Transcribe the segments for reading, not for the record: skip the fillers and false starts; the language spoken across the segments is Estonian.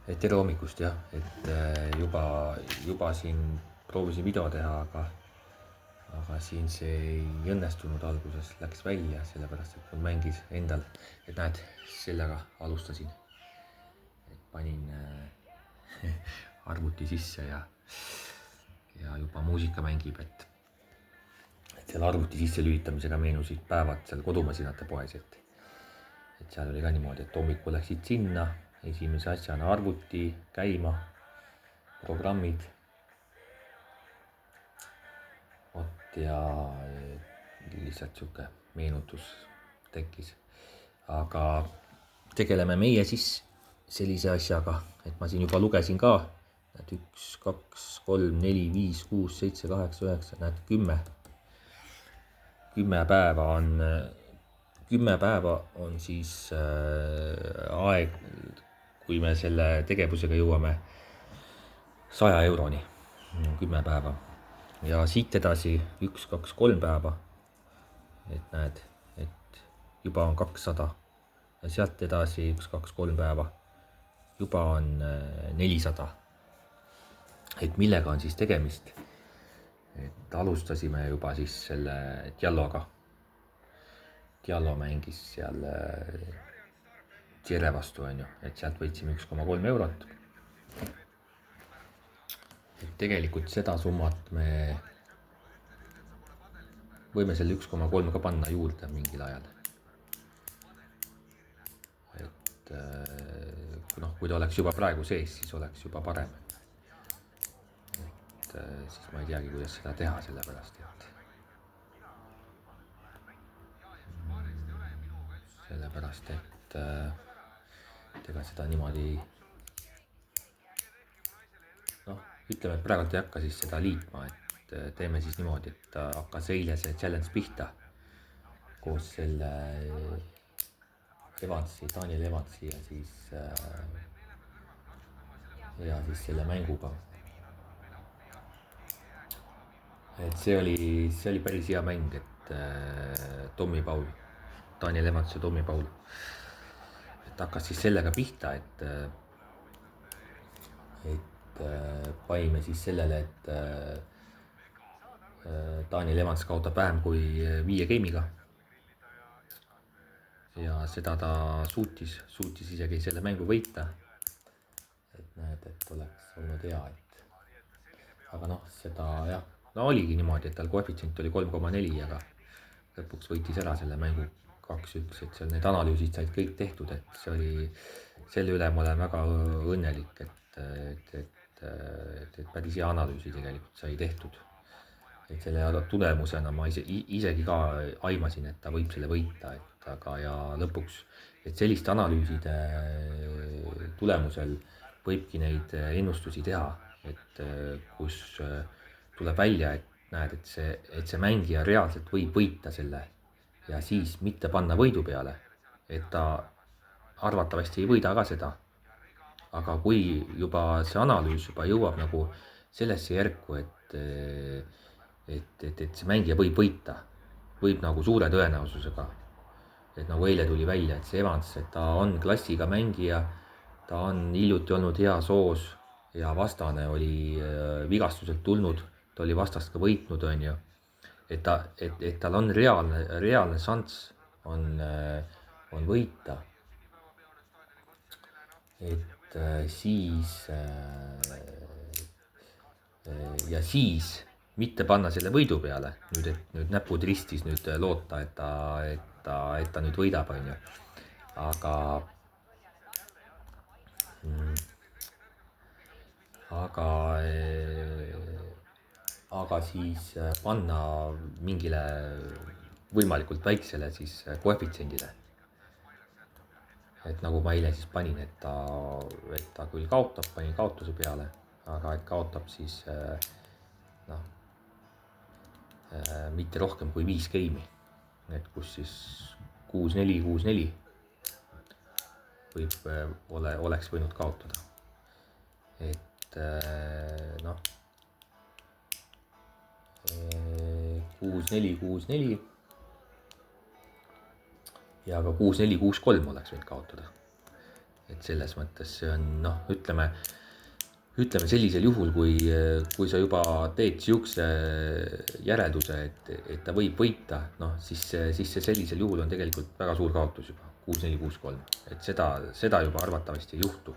Tere hommikust jah, et juba siin proovisin video teha, aga siin see ei õnnestunud alguses, läks välja, sellepärast et mul mängis endal, et näed, sellega alustasin, et panin arvuti sisse ja juba muusika mängib, et selle arvuti sisse lülitamisega meenusid päevad seal kodumasinate poes, et seal oli ka niimoodi, et hommikul läksid sinna, esimese asjana arvuti käima, programmid, ja lihtsalt sihuke meenutus tekkis. Aga tegeleme meie siis sellise asjaga, et ma siin juba lugesin ka, et 1, 2, 3, 4, 5, 6, 7, 8, 9, näed 10 päeva on siis aeg, kui me selle tegevusega jõuame 100 euroni, 10 päeva. Ja siit edasi 1, 2, 3 päeva, et näed, et juba on 200 ja sealt edasi 1, 2, 3 päeva juba on 400. Et millega on siis tegemist? Et alustasime juba siis selle Dialloga. Diallo mängis seal Tšere vastu, on ju, et sealt võitsime 1,3 eurot. Et tegelikult seda summat me võime selle 1,3 ka panna juurde mingil ajal. Et kui ta oleks juba praegu sees, siis oleks juba parem. Et siis ma ei teagi, kuidas seda teha, sellepärast et ega seda niimoodi ütleme, et praegult ei hakka siis seda liitma, et teeme siis niimoodi, et hakkas eile see challenge pihta koos selle Daniel Evansi ja siis selle mänguga. Et see oli päris hea mäng, et Daniel Evans ja Tommy Paul, et hakkas siis sellega pihta, et panime siis sellele, et Daniel Evans kaotab vähem kui 5 game'iga. Ja seda ta suutis isegi selle mängu võita. Et näed, et oleks olnud hea, aga seda jah, oligi niimoodi, et tal koefitsient oli 3,4, aga lõpuks võitis ära selle mängu 2-1, et seal need analüüsid said kõik tehtud, et see oli, selle üle ma olen väga õnnelik, et päris hea analüüsi tegelikult sai tehtud. Et selle tulemusena ma isegi ka aimasin, et ta võib selle võita, ja lõpuks, et selliste analüüside tulemusel võibki neid ennustusi teha, et kus tuleb välja, et näed, et see mängija reaalselt võib võita selle ja siis mitte panna võidu peale, et ta arvatavasti ei võida ka seda. Aga kui juba see analüüs juba jõuab nagu sellesse järku, et see mängija võib võita, võib nagu suure tõenäosusega, et nagu eile tuli välja, et see Evans, et ta on klassiga mängija, ta on hiljuti olnud hea soos ja vastane oli vigastuselt tulnud, ta oli vastast ka võitnud, on ju, et tal on reaalne šanss on võita, et siis ja siis mitte panna selle võidu peale, nüüd näpud ristis nüüd loota, et ta nüüd võidab, on ju, aga siis panna mingile võimalikult väiksele siis koefitsiendile. Et nagu ma eile siis panin, et ta küll kaotab, panin kaotuse peale, aga et kaotab siis mitte rohkem kui 5 game'i, et kus siis 6-4 oleks võinud kaotada. Et 6-4 ja ka 6-4, 6-3 oleks võinud kaotada. et selles mõttes see on ütleme sellisel juhul, kui sa juba teed siukse järelduse, et ta võib võita, siis see sellisel juhul on tegelikult väga suur kaotus juba, 6-4, 6-3, et seda juba arvatavasti ei juhtu.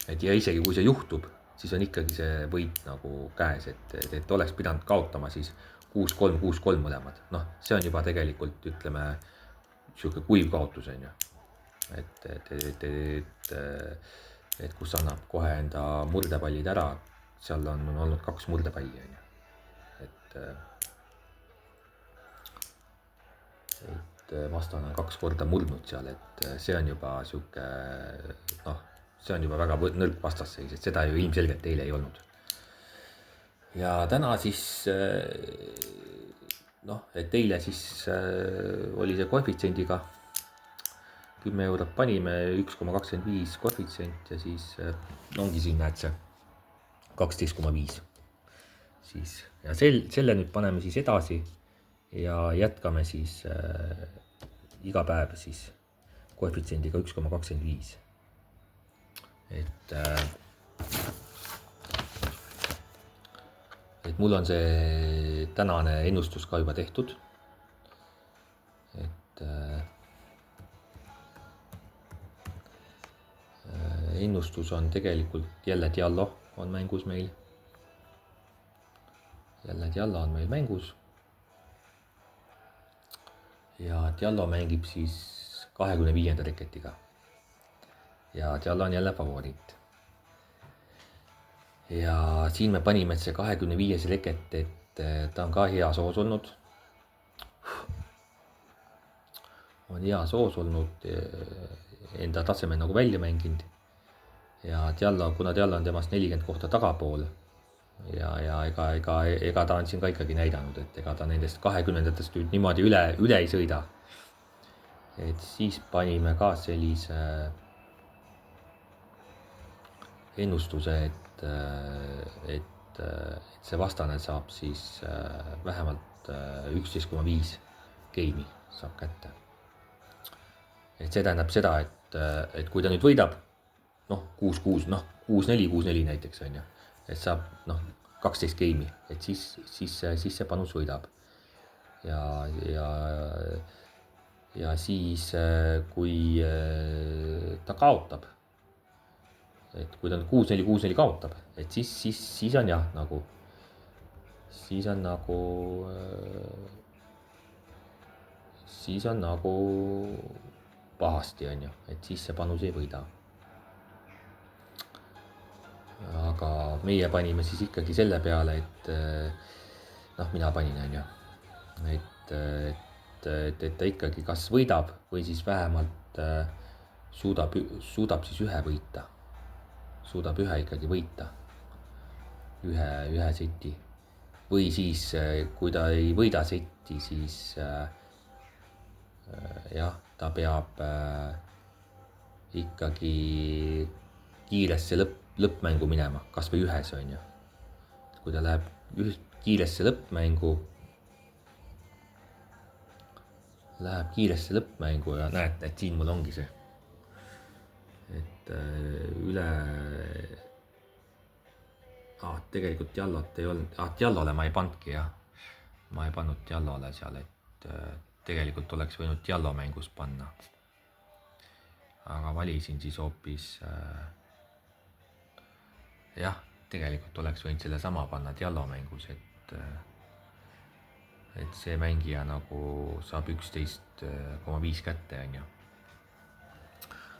Et ja isegi kui see juhtub, siis on ikkagi see võit nagu käes, et oleks pidanud kaotama siis 6-3, 6-3 mõlemad. See on juba tegelikult, ütleme, siuke kuiv kaotus, on ju. Et kus annab kohe enda murdepallid ära, seal on olnud 2 murdepalli, on ju. Et vastane on 2 korda murdnud seal, et see on juba siuke, see on juba väga nõrk vastasseis, et seda ju ilmselgelt eile ei olnud. Ja täna siis, et eile siis oli see koefitsiendiga 10 eurot panime, 1,25 koefitsient ja siis ongi siin, näed see 12,5 siis. Ja selle nüüd paneme siis edasi ja jätkame siis iga päev siis koefitsiendiga 1,25. Et mul on see tänane ennustus ka juba tehtud. Et ennustus on tegelikult jälle Diallo on mängus meil. Jälle Diallo on meil mängus. Ja Diallo mängib siis 25. reketiga. Ja Diallo on jälle favoriit. Ja siin me panime, et see 25. reket, et ta on ka hea soos olnud. On hea soos olnud, enda tasemel nagu välja mänginud. Ja Diallo, kuna Diallo on temast 40 kohta tagapool ja ega ta on siin ka ikkagi näidanud, et ega ta nendest 20-ndatest nüüd niimoodi üle ei sõida. Et siis panime ka sellise ennustuse, et see vastane saab siis vähemalt 11,5 game'i saab kätte. Et see tähendab seda, et kui ta nüüd võidab 6-6, 6-4, 6-4 näiteks on ju, et saab 12 game'i, et siis see panus võidab. Ja siis kui ta kaotab, et kui ta 6-4, 6-4 kaotab, et siis on jah siis on nagu pahasti on ju, et siis see panus ei võida. Aga meie panime siis ikkagi selle peale, et mina panin on ju, et ta ikkagi kas võidab või siis vähemalt suudab siis ühe võita. Suudab ühe ikkagi võita, ühe seti. Või siis, kui ta ei võida seti, siis jah, ta peab ikkagi kiiresse lõppmängu minema, kas või ühes on ju. Kui ta läheb kiiresse lõppmängu ja näed, et siin mul ongi see. Et tegelikult Diallot ei olnud, Diallole ma ei pannudki jah. Ma ei pannud Diallole seal, et tegelikult oleks võinud Diallo mängus panna. Aga valisin siis hoopis jah, tegelikult oleks võinud selle sama panna Diallo mängus, et see mängija nagu saab 11,5 kätte on ju.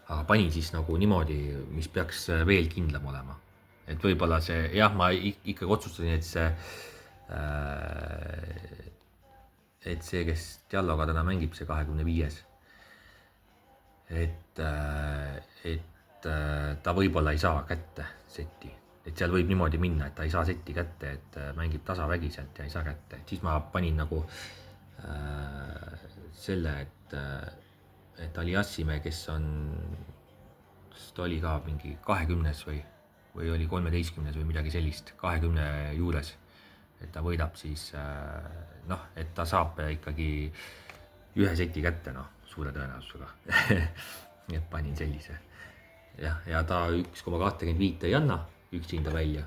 Aga panin siis nagu niimoodi, mis peaks veel kindlam olema. Et võib-olla see, jah, ma ikkagi otsustasin, et see, kes Dialloga täna mängib, see 25. Et ta võib-olla ei saa kätte seti. Et seal võib niimoodi minna, et ta ei saa seti kätte, et mängib tasavägiselt ja ei saa kätte. Et siis ma panin nagu selle, et Aliassime, kes on, ta oli ka mingi 20 või oli 13 või midagi sellist, 20 juures, et ta võidab siis, et ta saab ikkagi ühe seti kätte, suure tõenäosusega. nii et panin sellise. Ja ta 1,25 ei anna üksinda välja.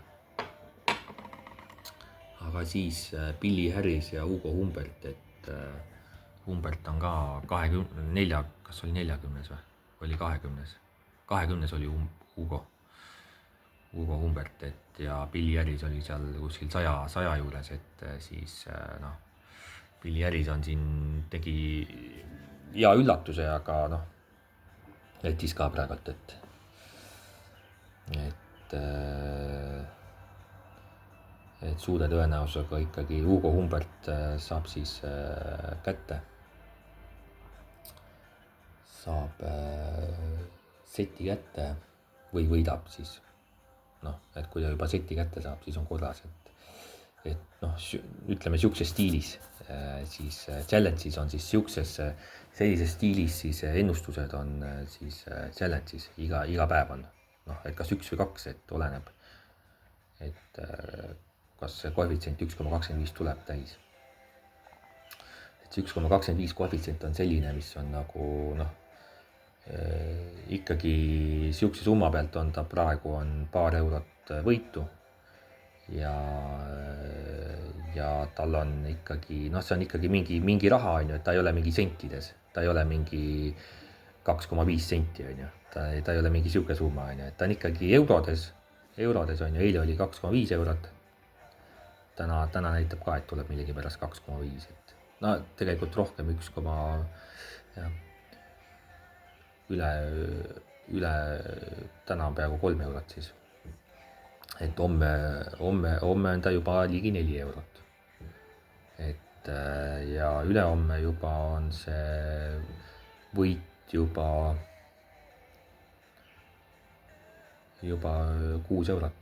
Aga siis Billy Harris ja Hugo Humbert, et Humbert on ka 24, kas oli 40 või? Oli 20. 20 oli Hugo Humbert, et ja Billy Harris oli seal kuskil 100 juures, et siis noh, Billy Harris on siin, tegi hea üllatuse, aga noh, jättis ka praegult, et suure tõenäosusega ikkagi Hugo Humbert saab siis kätte, saab seti kätte või võidab siis. Noh, et kui ta juba seti kätte saab, siis on korras, et noh, ütleme siukses stiilis, siis challenge'is on siis sellises stiilis siis ennustused on siis challenge'is iga päev on, noh, et kas 1 või 2, et oleneb, et kas see koefitsient 1,25 tuleb täis. Et see 1,25 koefitsient on selline, mis on nagu noh, ikkagi siukse summa pealt on ta praegu on paar eurot võitu ja tal on ikkagi, noh, see on ikkagi mingi raha, on ju, et ta ei ole mingi sentides, ta ei ole mingi 2,5 senti, on ju, ta ei ole mingi siuke summa, on ju, et ta on ikkagi eurodes on ju, eile oli 2,5 eurot, täna näitab ka, et tuleb millegi pärast 2,5, et no tegelikult rohkem üle täna on peaaegu 3 eurot siis. Et homme on ta juba ligi 4 eurot. Et ja ülehomme juba on see võit juba 6 eurot.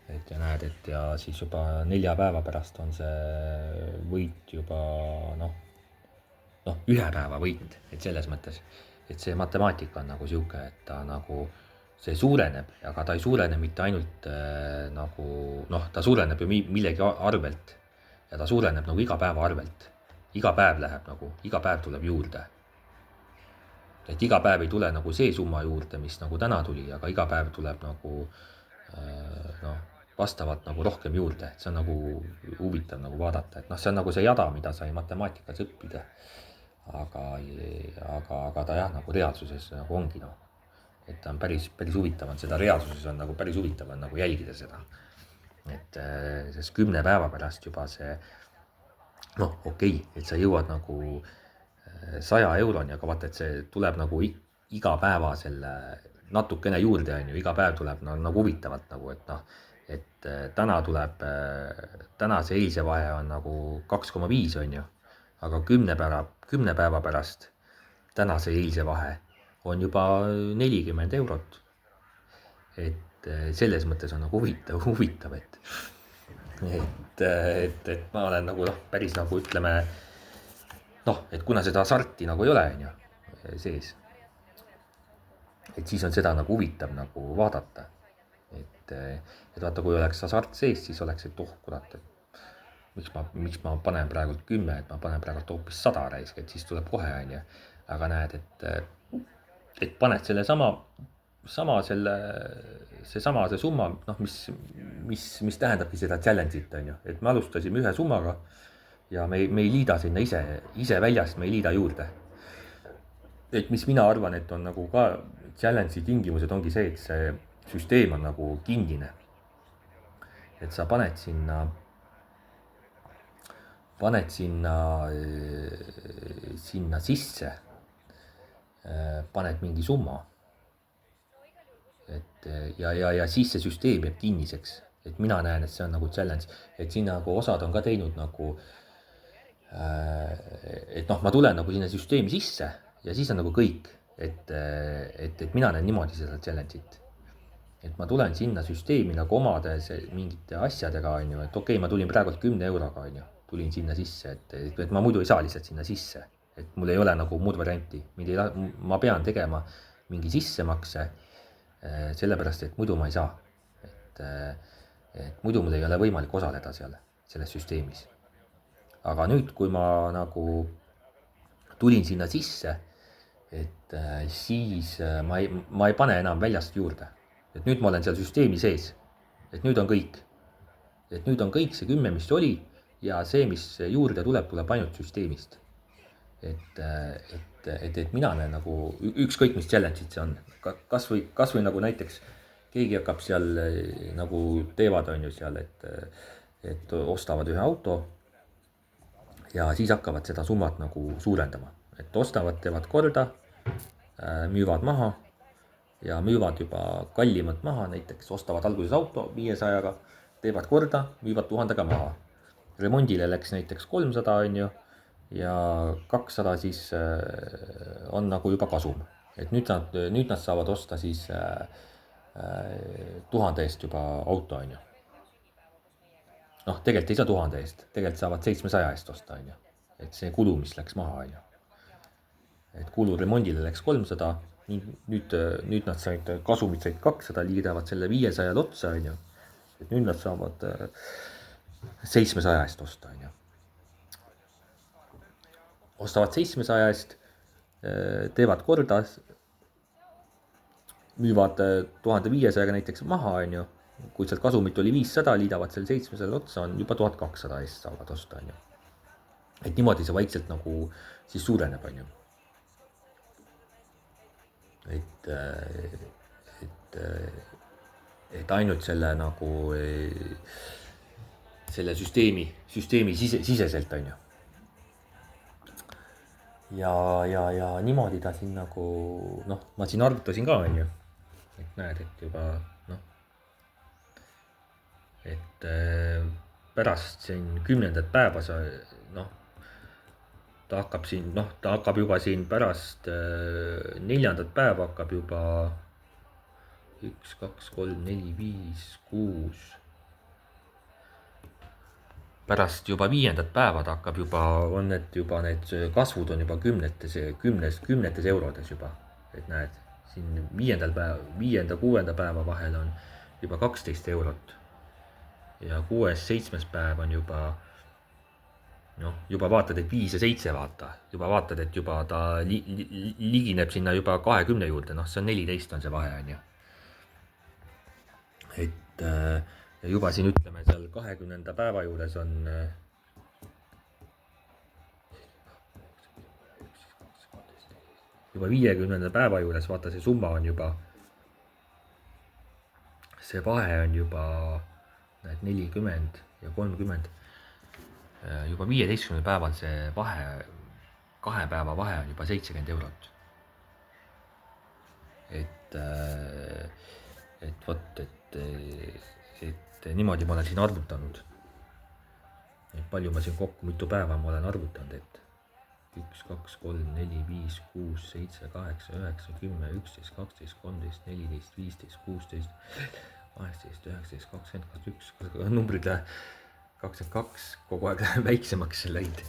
Et ja näed, et ja siis juba 4 päeva pärast on see võit juba noh, 1 päeva võit, et selles mõttes. Et see matemaatika on nagu siuke, et ta nagu, see suureneb, aga ta ei suurene mitte ainult nagu, noh, ta suureneb ju millegi arvelt ja ta suureneb nagu iga päeva arvelt. Iga päev läheb nagu, iga päev tuleb juurde. Et iga päev ei tule nagu see summa juurde, mis nagu täna tuli, aga iga päev tuleb nagu noh, vastavalt nagu rohkem juurde. See on nagu huvitav nagu vaadata, et noh, see on nagu see jada, mida sai matemaatikas õppida. Aga ta jah, nagu reaalsuses nagu ongi noh, et ta on päris huvitav on seda, reaalsuses on nagu päris huvitav on nagu jälgida seda, et sest 10 päeva pärast juba see noh, okei, et sa jõuad nagu 100 euroni, aga vaata, et see tuleb nagu iga päeva selle natukene juurde, on ju, iga päev tuleb nagu huvitavalt nagu, et noh, et täna see eilse vahe on nagu 2,5 on ju, aga 10 päeva pärast tänase eilse vahe on juba 40 eurot. Et selles mõttes on nagu huvitav, et ma olen nagu noh, päris nagu ütleme noh, et kuna seda hasarti nagu ei ole, on ju, sees, et siis on seda nagu huvitav nagu vaadata. Et vaata, kui oleks hasart sees, siis oleks, et kurat, et miks ma panen praegult 10, et ma panen praegult hoopis 100 raisk, et siis tuleb kohe, on ju. Aga näed, et paned selle see summa, noh, mis tähendabki seda challenge'it, on ju. Et me alustasime ühe summaga ja me ei liida sinna ise väljast, me ei liida juurde. Et mis mina arvan, et on nagu ka challenge'i tingimused ongi see, et see süsteem on nagu kinnine. Et sa paned sinna sisse, paned mingi summa, et ja siis see süsteem jääb kinniseks, et mina näen, et see on nagu challenge, et siin nagu osad on ka teinud nagu, et noh, ma tulen nagu sinna süsteemi sisse ja siis on nagu kõik, et mina näen niimoodi seda challenge'it. Et ma tulen sinna süsteemi nagu omade mingite asjadega, on ju, et okei, ma tulin praegult 10 euroga, on ju, tulin sinna sisse, et ma muidu ei saa lihtsalt sinna sisse, et mul ei ole nagu muud varianti, ma pean tegema mingi sissemakse, sellepärast, et muidu ma ei saa, et muidu mul ei ole võimalik osaleda selles süsteemis. Aga nüüd, kui ma nagu tulin sinna sisse, et siis ma ei pane enam väljast juurde. Et nüüd ma olen seal süsteemi sees. Et nüüd on kõik. Et nüüd on kõik see 10, mis oli ja see, mis juurde tuleb ainult süsteemist. Et mina näen nagu ükskõik, mis challenge'id see on. Kas või nagu näiteks keegi hakkab seal nagu teevad, on ju seal, et ostavad ühe auto ja siis hakkavad seda summat nagu suurendama. Et ostavad, teevad korda, müüvad maha ja müüvad juba kallimalt maha, näiteks ostavad alguses auto 500-ga, teevad korda, müüvad 1000-ga maha. Remondile läks näiteks 300, on ju, ja 200 siis on nagu juba kasum. Et nüüd nad saavad osta siis 1000 eest juba auto, on ju. Noh, tegelikult ei saa 1000 eest, tegelikult saavad 700 eest osta, on ju. Et see kulu, mis läks maha, on ju. Et kulu remondile läks 300, nüüd nad said kasumit 200, liidavad selle 500 otsa, on ju. Et nüüd nad saavad 700 eest osta, on ju. Ostavad 700 eest, teevad korda, müüvad 1500-ga näiteks maha, on ju. Kui sealt kasumit oli 500, liidavad selle 700 otsa, on juba 1200 eest saavad osta, on ju. Et niimoodi see vaikselt nagu siis suureneb, on ju. Et ainult selle nagu selle süsteemi siseselt, on ju. Ja niimoodi ta siin nagu, noh, ma siin arvutasin ka, on ju. Et näed, et juba, noh, et pärast siin 10. päeva sa, noh, ta hakkab juba siin pärast 4. päeva hakkab juba 1, 2, 3, 4, 5, 6. Pärast juba 5. päeva ta hakkab juba, on need kasvud on juba kümnetes eurodes juba. Et näed, siin 5. 6. päeva vahel on juba 12 eurot. Ja 6. 7. päev on juba, noh, juba vaatad, et 5 ja 7 vaata. Juba vaatad, et juba ta ligineb sinna juba 20 juurde, noh, see on 14 on see vahe, on ju. Et ja juba siin ütleme seal 20. päeva juures on juba 50. päeva juures, vaata see summa on juba, see vahe on juba, näed, 40 ja 30. Juba 15. päeval see vahe, 2 päeva vahe on juba 70 eurot. Et vot, et niimoodi ma olen siin arvutanud. Et palju ma siin kokku, mitu päeva ma olen arvutanud, et 1, 2, 3, 4, 5, 6, 7, 8, 9, 10, 11, 12, 13, 14, 15, 16, 18, 19, 20, 21, numbrid 22 kogu aeg väiksemaks läinud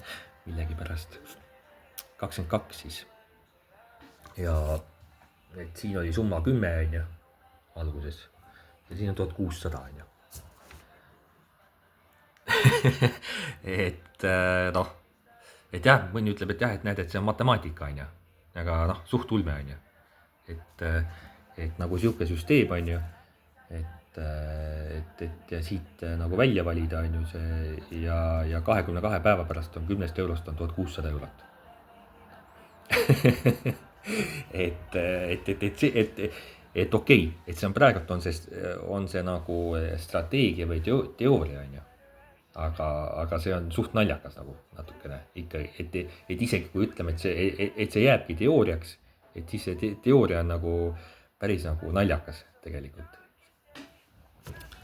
millegipärast. 22 siis. Ja et siin oli summa 10, on ju, alguses. Ja siin on 1600, on ju. Et noh, et jah, mõni ütleb, et jah, et näed, et see on matemaatika, on ju. Aga noh, suht ulme, on ju. Et nagu siuke süsteem, on ju. Et ja siit nagu välja valida, on ju see ja 22 päeva pärast on 10 eurost on 1600 eurot. et okei, et see on praegult on see nagu strateegia või teooria, on ju. Aga see on suht naljakas nagu natukene ikka, et isegi kui ütleme, et see jääbki teooriaks, et siis see teooria on nagu päris nagu naljakas tegelikult.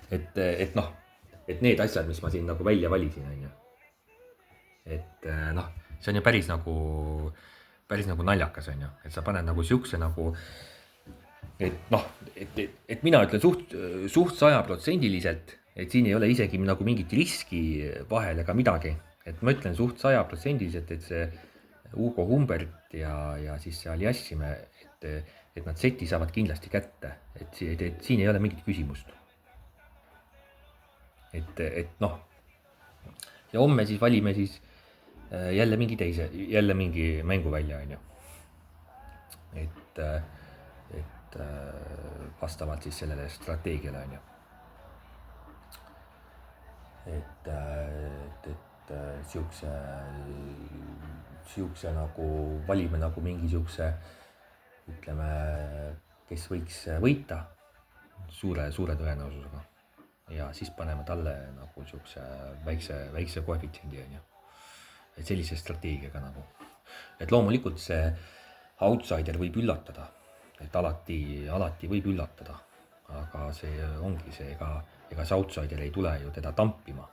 Et noh, et need asjad, mis ma siin nagu välja valisin, on ju. Et noh, see on ju päris nagu naljakas, on ju, et sa paned nagu siukse nagu, et noh, et mina ütlen suht 100%, et siin ei ole isegi nagu mingit riski vahel ega midagi, et ma ütlen suht 100%, et see Hugo Humbert ja siis see Aliassime, et nad seti saavad kindlasti kätte, et siin ei ole mingit küsimust. Et noh, ja homme siis valime siis jälle mingi mängu välja, on ju. et vastavalt siis sellele strateegiale on ju. Et siukse nagu valime nagu mingi siukse, ütleme, kes võiks võita suure tõenäosusega ja siis paneme talle nagu siukse väikse koefitsiendi on ju. Et sellise strateegiaga nagu, et loomulikult see outsider võib üllatada, et alati võib üllatada, aga see ongi see, ega see outsider ei tule ju teda tampima.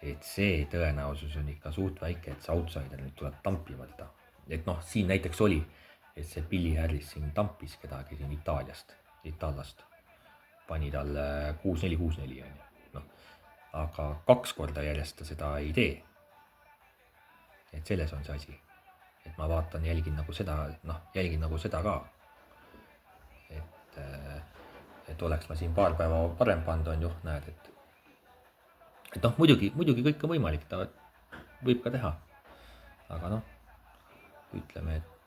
Et see tõenäosus on ikka suht väike, et see outsider nüüd tuleb tampima teda. Et noh, siin näiteks oli, et see Billy Harris siin tampis kedagi siin Itaallast, pani talle 6-4 on ju. No, aga 2 korda järjest ta seda ei tee. Et selles on see asi. Et ma vaatan, jälgin nagu seda ka. Et oleks ma siin paar päeva parem pannud on ju, näed, et noh, muidugi kõik on võimalik, ta võib ka teha. Aga noh, ütleme, et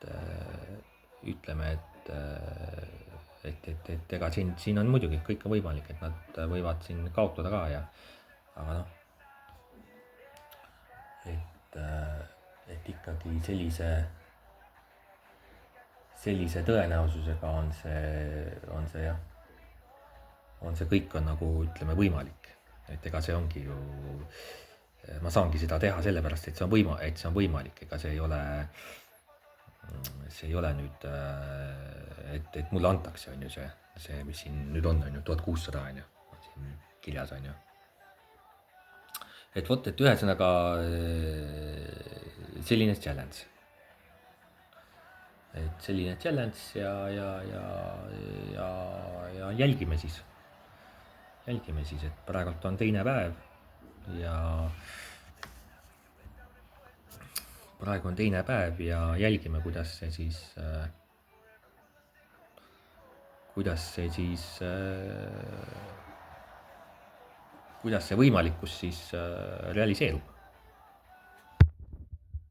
ega siin on muidugi kõik on võimalik, et nad võivad siin kaotada ka ja, aga noh, et ikkagi sellise tõenäosusega on see jah, on see kõik on nagu ütleme võimalik, et ega see ongi ju, ma saangi seda teha sellepärast, et see on võimalik, ega see ei ole nüüd, et mulle antakse on ju see, mis siin nüüd on ju 1600 on ju, siin kirjas on ju. Et vot, et ühesõnaga selline challenge. Et selline challenge ja jälgime siis, et praegult on teine päev ja jälgime, kuidas see võimalikkus siis realiseerub.